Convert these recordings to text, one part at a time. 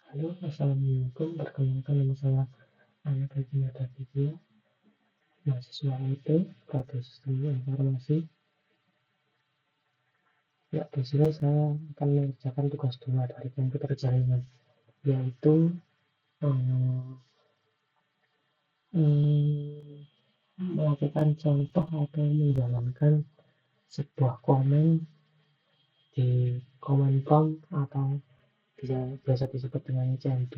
Halo, assalamualaikum. Perkenalkan nama saya Ahmad Hikmayatul Aditya, mahasiswa IT, Prodi Sistem Informasi. Ya, di sini saya akan mengerjakan tugas 2 dari komputer jaringan, yaitu melakukan contoh atau menjalankan sebuah komen di command prompt atau biasa disebut dengan CMD.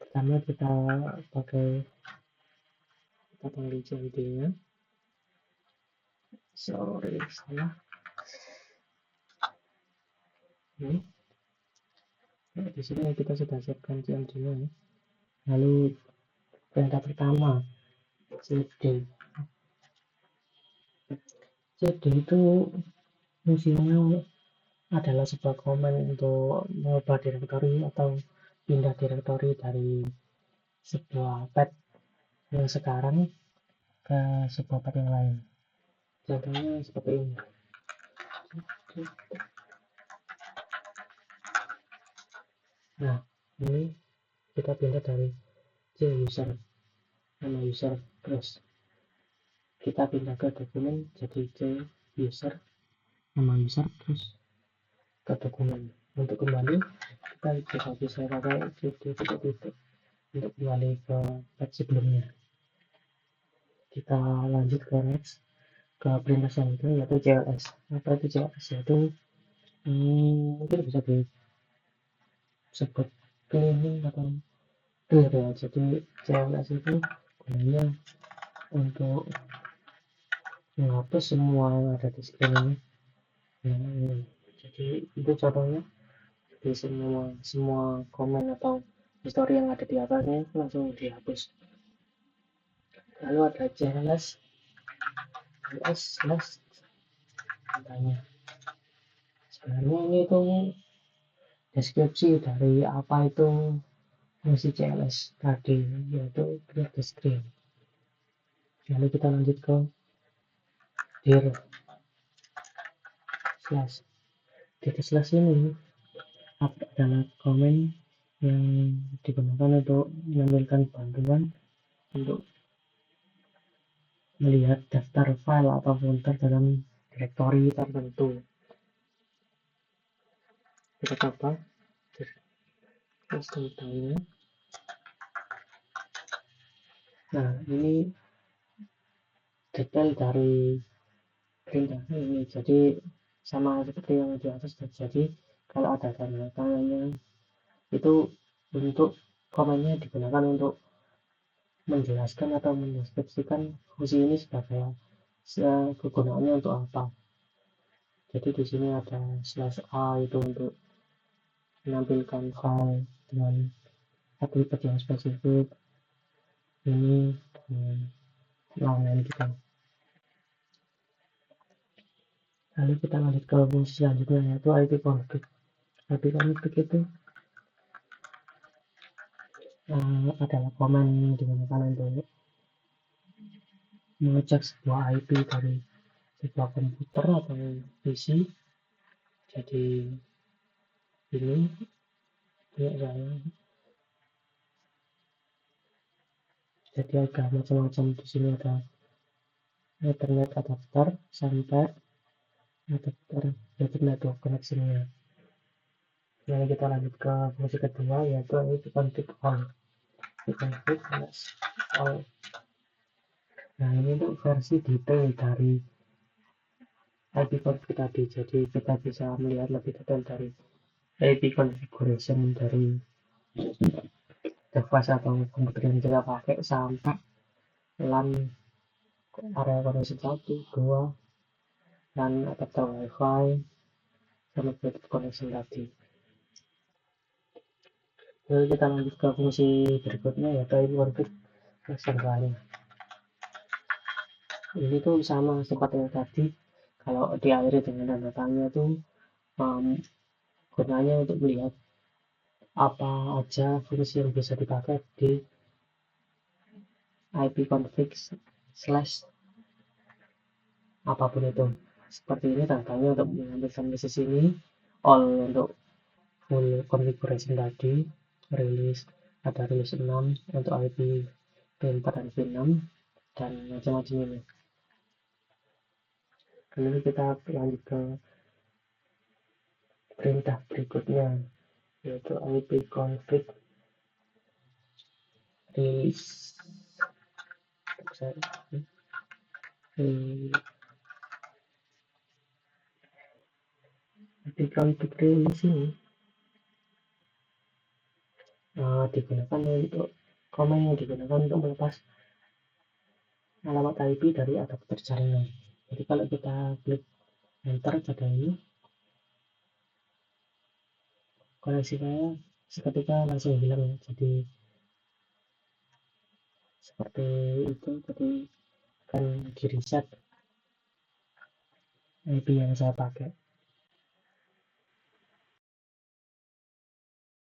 Pertama kita panggil CMD-nya. Sorry, salah. Ini. Nah, di sini kita sudah siapkan CMD-nya. Lalu perintah pertama CD. CD itu fungsinya adalah sebuah komen untuk mengubah direktori atau pindah direktori dari sebuah pad yang sekarang ke sebuah pad yang lain. Contohnya seperti ini. Nah, ini kita pindah dari C user, nama user, terus kita pindah ke dokumen jadi C user, nama user, terus ke dokumen. Untuk kembali kita bisa pakai titik-titik untuk kembali ke page sebelumnya. Kita lanjut ke next, ke perintah selanjutnya yaitu CLS. Apa itu CLS? Yaitu mungkin bisa disebut cleaning atau clear ya. Jadi CLS itu gunanya untuk menghapus semua yang ada di screen ini. Nah, jadi itu contohnya. Jadi semua komen atau history yang ada di atasnya langsung dihapus. Lalu ada CLS katanya. Sebenarnya ini tuh deskripsi dari apa itu fungsi CLS tadi, yaitu clear the screen. Lalu kita lanjut ke dir slash. Dir slash ini adalah komen yang digunakan untuk menampilkan bantuan untuk melihat daftar file atau folder dalam direktori tertentu. Kita coba tentangnya. Nah, ini detail dari perintah ini. Jadi sama seperti yang di atas. Jadi kalau ada tanda tangannya itu untuk komennya digunakan untuk menjelaskan atau mendeskripsikan fungsi ini sebagai kegunaannya untuk apa. Jadi di sini ada /a itu untuk menampilkan file dengan atribut yang spesifik. Ini lain kita. Lalu kita lanjut ke fungsi selanjutnya yaitu ipconfig. Ipconfig itu adalah komen yang digunakan untuk mengecek sebuah IP dari sebuah komputer atau PC. Jadi ini ya saya. Jadi ada macam-macam di sini, ada Ethernet adapter sampai adapter network connection-nya. Lalu kita lanjut ke fungsi kedua yaitu ipconfig all. Ipconfig all. Nah, ini untuk versi detail dari ipconfig tadi. Jadi kita bisa melihat lebih detail dari IP configuration dari device atau komputer yang kita pakai sampai LAN area koneksi 1, 2, dan adapter WiFi sama Bluetooth connection tadi. Lalu kita lanjut ke fungsi berikutnya yaitu ipconfig version lain. Ini tuh sama seperti yang tadi, kalau diakhiri dengan tanda tanya tuh gunanya untuk melihat apa aja fungsi yang bisa dipakai di ipconfig / apapun itu. Seperti ini tandanya untuk mengambil di sini, all untuk full configuration tadi, rilis, ada rilis 6 untuk IP V4 dan V6 dan macam-macam ini. Kemudian kita lanjut ke perintah berikutnya, yaitu ipconfig release. Ipconfig release ini digunakan untuk komen yang digunakan untuk melepas alamat IP dari adapter jaringan. Jadi kalau kita klik enter pada ini, koneksi saya seketika langsung hilang. Jadi seperti itu, jadi akan di reset IP yang saya pakai.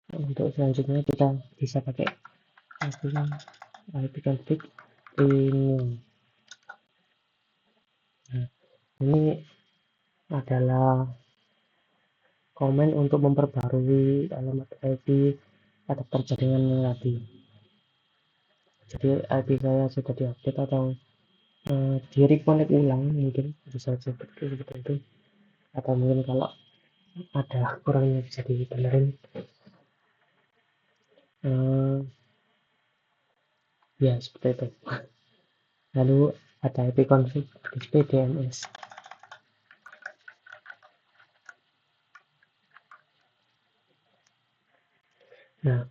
Untuk selanjutnya kita bisa pakai ipconfig ini. Nah, ini adalah komen untuk memperbarui alamat IP adapter jaringan yang tadi. Jadi IP saya sudah diupdate atau di reconnect ulang, mungkin bisa seperti itu, atau mungkin kalau ada kurangnya bisa dibenerin. Ya seperti itu. Lalu ada ipconfig display DNS. Nah,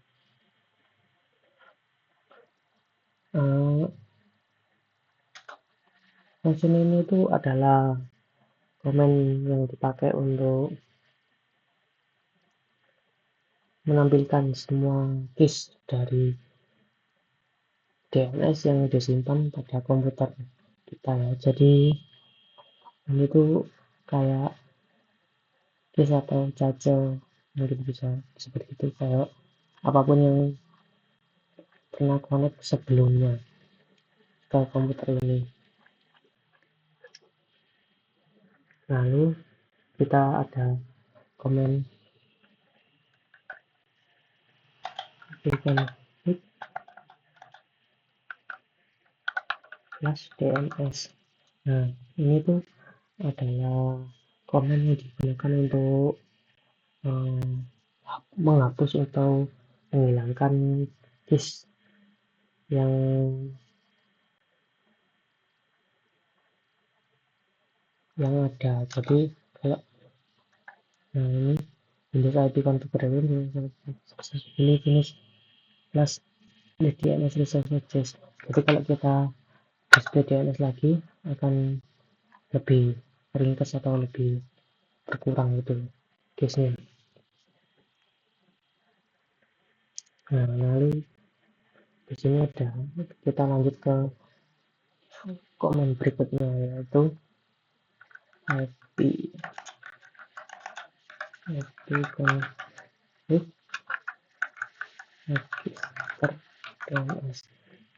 function ini itu adalah komen yang dipakai untuk menampilkan semua keys dari DNS yang disimpan pada komputer kita ya. Jadi ini tuh kayak keys atau cache, mungkin bisa seperti itu, kayak apapun yang pernah connect sebelumnya ke komputer ini. Lalu kita ada komen ipconfig plus DNS. Nah, ini tuh adalah komen yang digunakan untuk menghapus atau menghilangkan keys yang ada. Jadi kayak ini Windows IP configuration ini finish plus DNS resources. Jadi kalau kita display DNS lagi akan lebih ringkas atau lebih berkurang gitu case-nya. Nah, lalu di sini ada, kita lanjut ke komen berikutnya, yaitu ipconfig register DNS.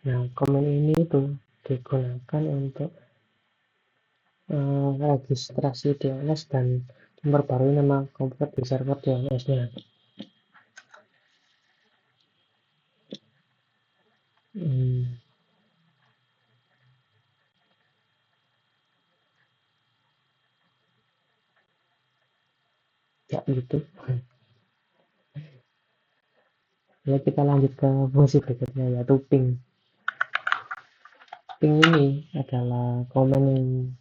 Nah, komen ini tuh digunakan untuk registrasi DNS dan memperbarui nama komputer di server DNS-nya. Ya gitu. Ya, kita lanjut ke fungsi berikutnya, yaitu ping. Ping ini adalah komen yang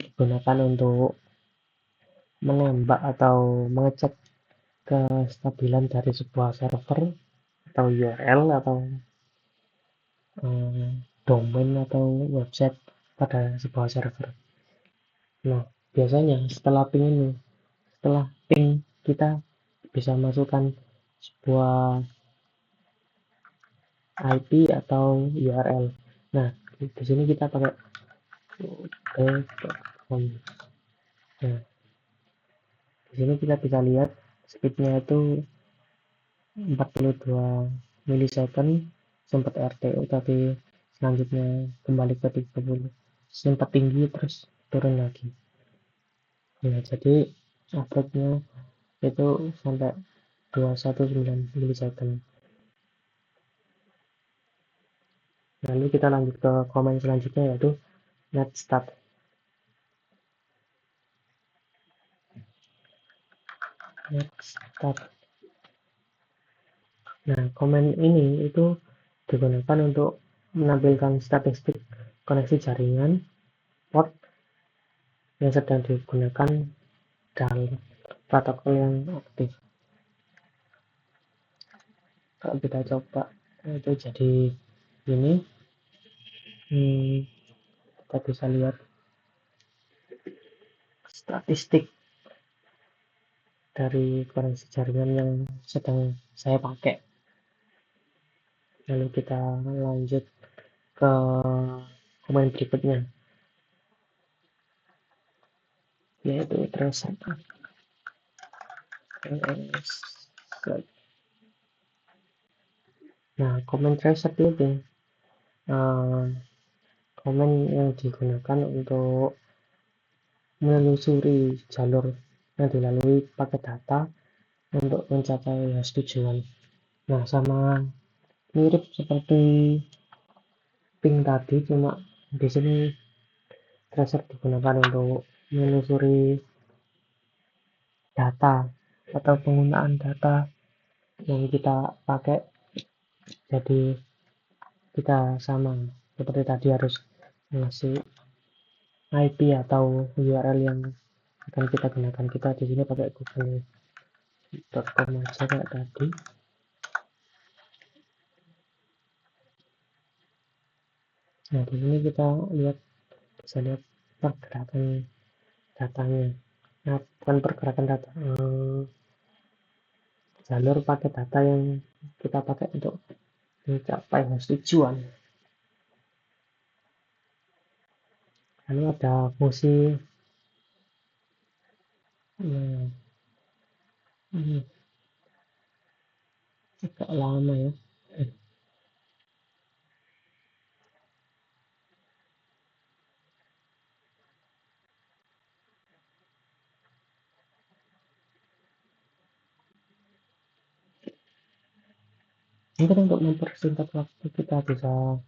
digunakan untuk menembak atau mengecek kestabilan dari sebuah server atau URL atau domain atau website pada sebuah server. Nah, biasanya setelah ping kita bisa masukkan sebuah IP atau URL. Nah, di sini kita pakai google.com. Nah, di sini kita bisa lihat speednya itu 42 milisecond, sempat RTO tapi selanjutnya kembali ke 30, sempat tinggi terus turun lagi. Nah, jadi uploadnya itu sampai 219 milisecond. Lalu kita lanjut ke komen selanjutnya, yaitu net start. Nah, komen ini itu digunakan untuk menampilkan statistik koneksi jaringan port yang sedang digunakan dalam protokol yang aktif. Kalau kita coba itu jadi ini, kita bisa lihat statistik dari koneksi jaringan yang sedang saya pakai. Lalu kita lanjut ke komen berikutnya, yaitu tracer. Nah, komen tracer ini komen yang digunakan untuk menelusuri jalur yang dilalui paket data untuk mencapai hasil tujuan. Nah, sama mirip seperti ping tadi, cuma di sini tracer digunakan untuk menelusuri data atau penggunaan data yang kita pakai. Jadi kita sama seperti tadi harus ngasih IP atau URL yang akan kita gunakan. Kita di sini pakai google.com aja kayak tadi. Nah, di sini kita bisa lihat pergerakan datanya. Nah, bukan pergerakan data, jalur paket data yang kita pakai untuk mencapai hasil tujuan. Lalu ada fungsi ini agak lama ya. Mungkin untuk mempersingkat waktu kita bisa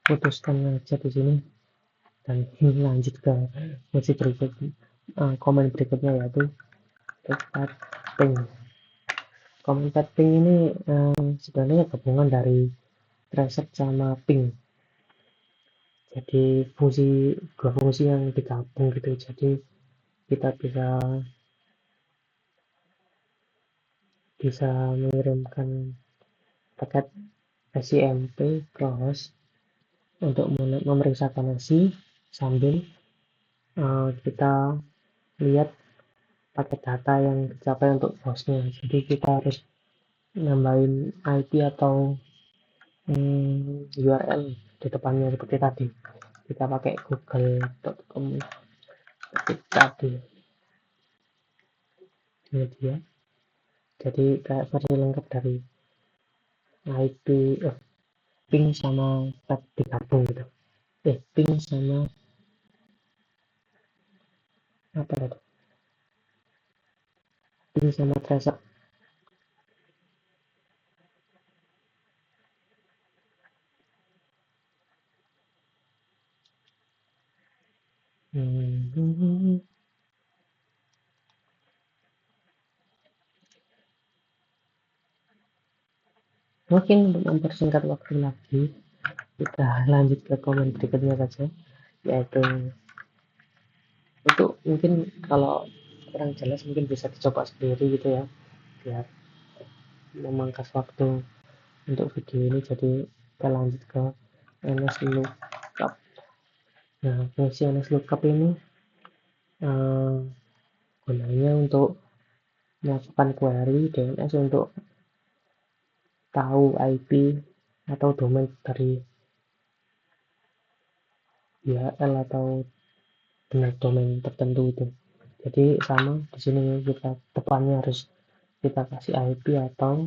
putuskan aja di sini dan lanjut ke fungsi berikutnya, komen berikutnya, yaitu ping. Komen ping ini sebenarnya gabungan dari tracer sama ping. Jadi dua fungsi yang digabung gitu. Jadi kita bisa mengirimkan paket SIMP ke host untuk memeriksa koneksi sambil kita lihat paket data yang dicapai untuk hostnya. Jadi kita harus nambahin IP atau URL di depannya seperti tadi. Kita pakai google.com seperti tadi. Ini dia. Jadi kayak versi lengkap dari IP, ping sama tab digabung gitu. Ping sama apa itu? Ping sama tracer. Mungkin untuk mempersingkat waktu lagi, kita lanjut ke komen berikutnya saja, yaitu untuk mungkin kalau kurang jelas mungkin bisa dicoba sendiri gitu ya, biar memangkas waktu untuk video ini. Jadi kita lanjut ke NSLOOKUP. Nah, fungsi NSLOOKUP ini gunanya untuk melakukan query DNS untuk tahu IP atau domain dari URL atau benar domain tertentu itu. Jadi sama di sini, kita depannya harus kita kasih IP atau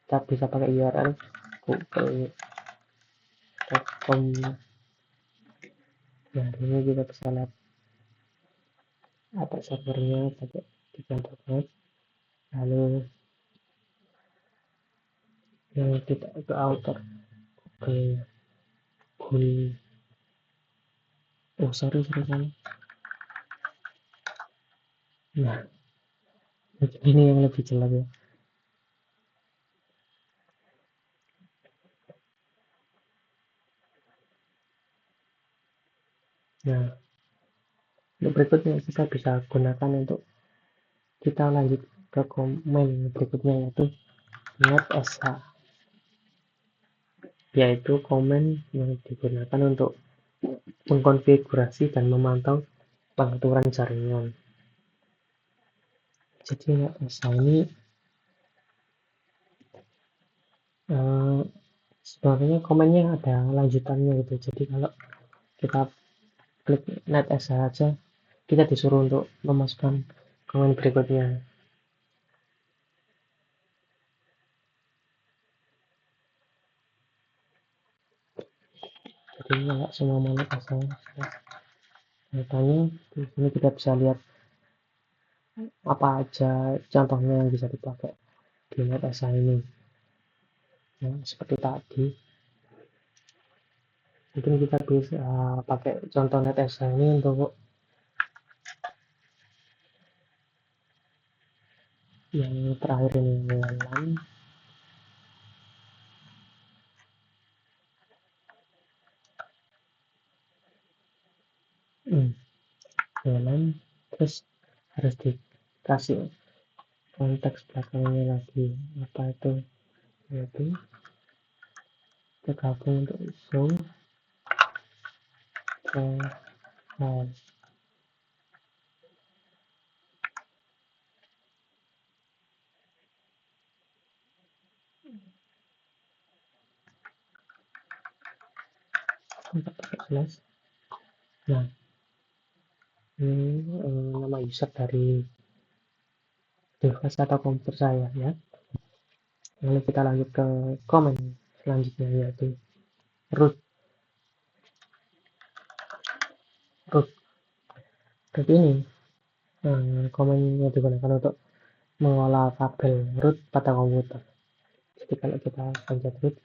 kita bisa pakai URL google.com. Nah, ini kita bisa lihat apa servernya pakai .net. Lalu yang tidak ke author Google Google. Oh sorry kan. Nah ini yang lebih jelas ya. Nah untuk berikutnya kita bisa gunakan untuk kita lanjut ke komen berikutnya, yaitu netsh, yaitu komen yang digunakan untuk mengkonfigurasi dan memantau pengaturan jaringan. Jadi netsh ini sebenarnya komennya ada lanjutannya gitu. Jadi kalau kita klik netsh saja, kita disuruh untuk memasukkan komen berikutnya. Jadi kalau semua mau netsh, datanya di sini kita bisa lihat apa aja contohnya yang bisa dipakai di netsh ini. Nah, seperti tadi mungkin kita bisa pakai contoh netsh ini untuk yang terakhir ini, WLAN terus harus dikasih konteks belakangnya lagi apa itu, yaitu kita gabung untuk show profile. Slash. Nah ini nama user dari device atau komputer saya ya. Lalu kita lanjut ke komen selanjutnya, yaitu root. Root ini komen yang digunakan untuk mengolah kabel root pada komputer. Jadi kalau kita pencet root,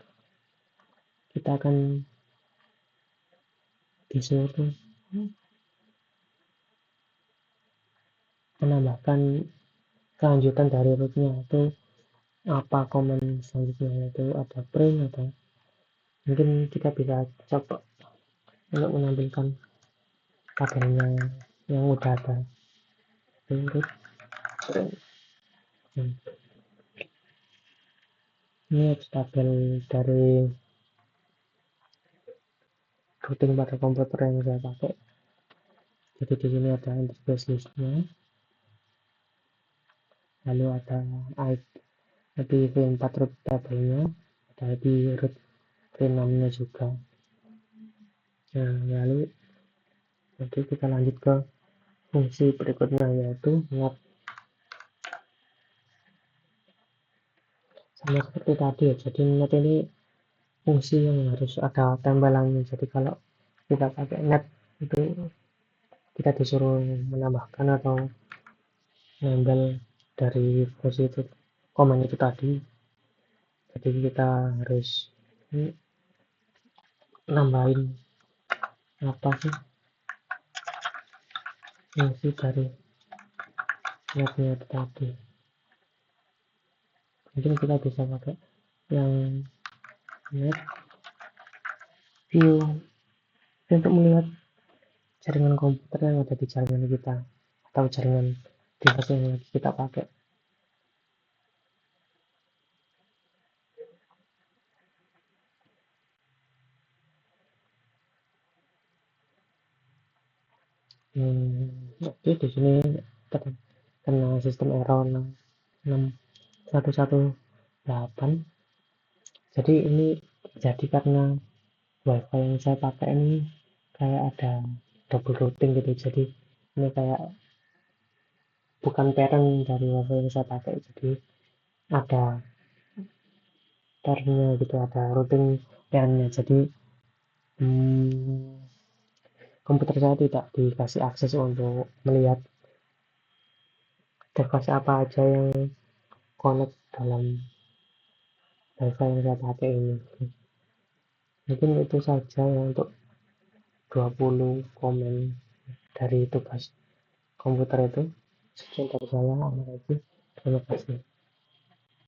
kita akan disuruh menambahkan kelanjutan dari rootnya, itu apa komen selanjutnya, yaitu ada print, atau mungkin kita bisa coba untuk menampilkan kabelnya yang udah ada root print. Ini kabel dari routing pada komputer yang saya pakai. Jadi di sini ada interface listnya, lalu ada IP v4 root tabelnya, ada IP root v6 nya juga. Nah lalu nanti kita lanjut ke fungsi berikutnya, yaitu net. Sama seperti tadi ya, jadi net ini fungsi yang harus ada tempelannya. Jadi kalau kita pakai net itu kita disuruh menambahkan atau nempel dari fungsi itu, komen itu tadi. Jadi kita harus nambahin apa sih fungsi dari netnya itu tadi. Mungkin kita bisa pakai yang net view untuk melihat jaringan komputer yang ada di jaringan kita atau jaringan device yang lagi kita pakai. Oke, di sini kena sistem error 6118. Jadi ini terjadi karena wifi yang saya pakai ini kayak ada double routing gitu. Jadi ini kayak bukan parent dari wifi yang saya pakai, jadi ada pairnya gitu, ada routing pairnya. Jadi komputer saya tidak dikasih akses untuk melihat device apa aja yang connect dalam wifi yang saya pakai ini. Mungkin itu saja ya untuk 20 komen dari tugas komputer itu. Sekian dari saya, Ahmad Haji. Terima kasih.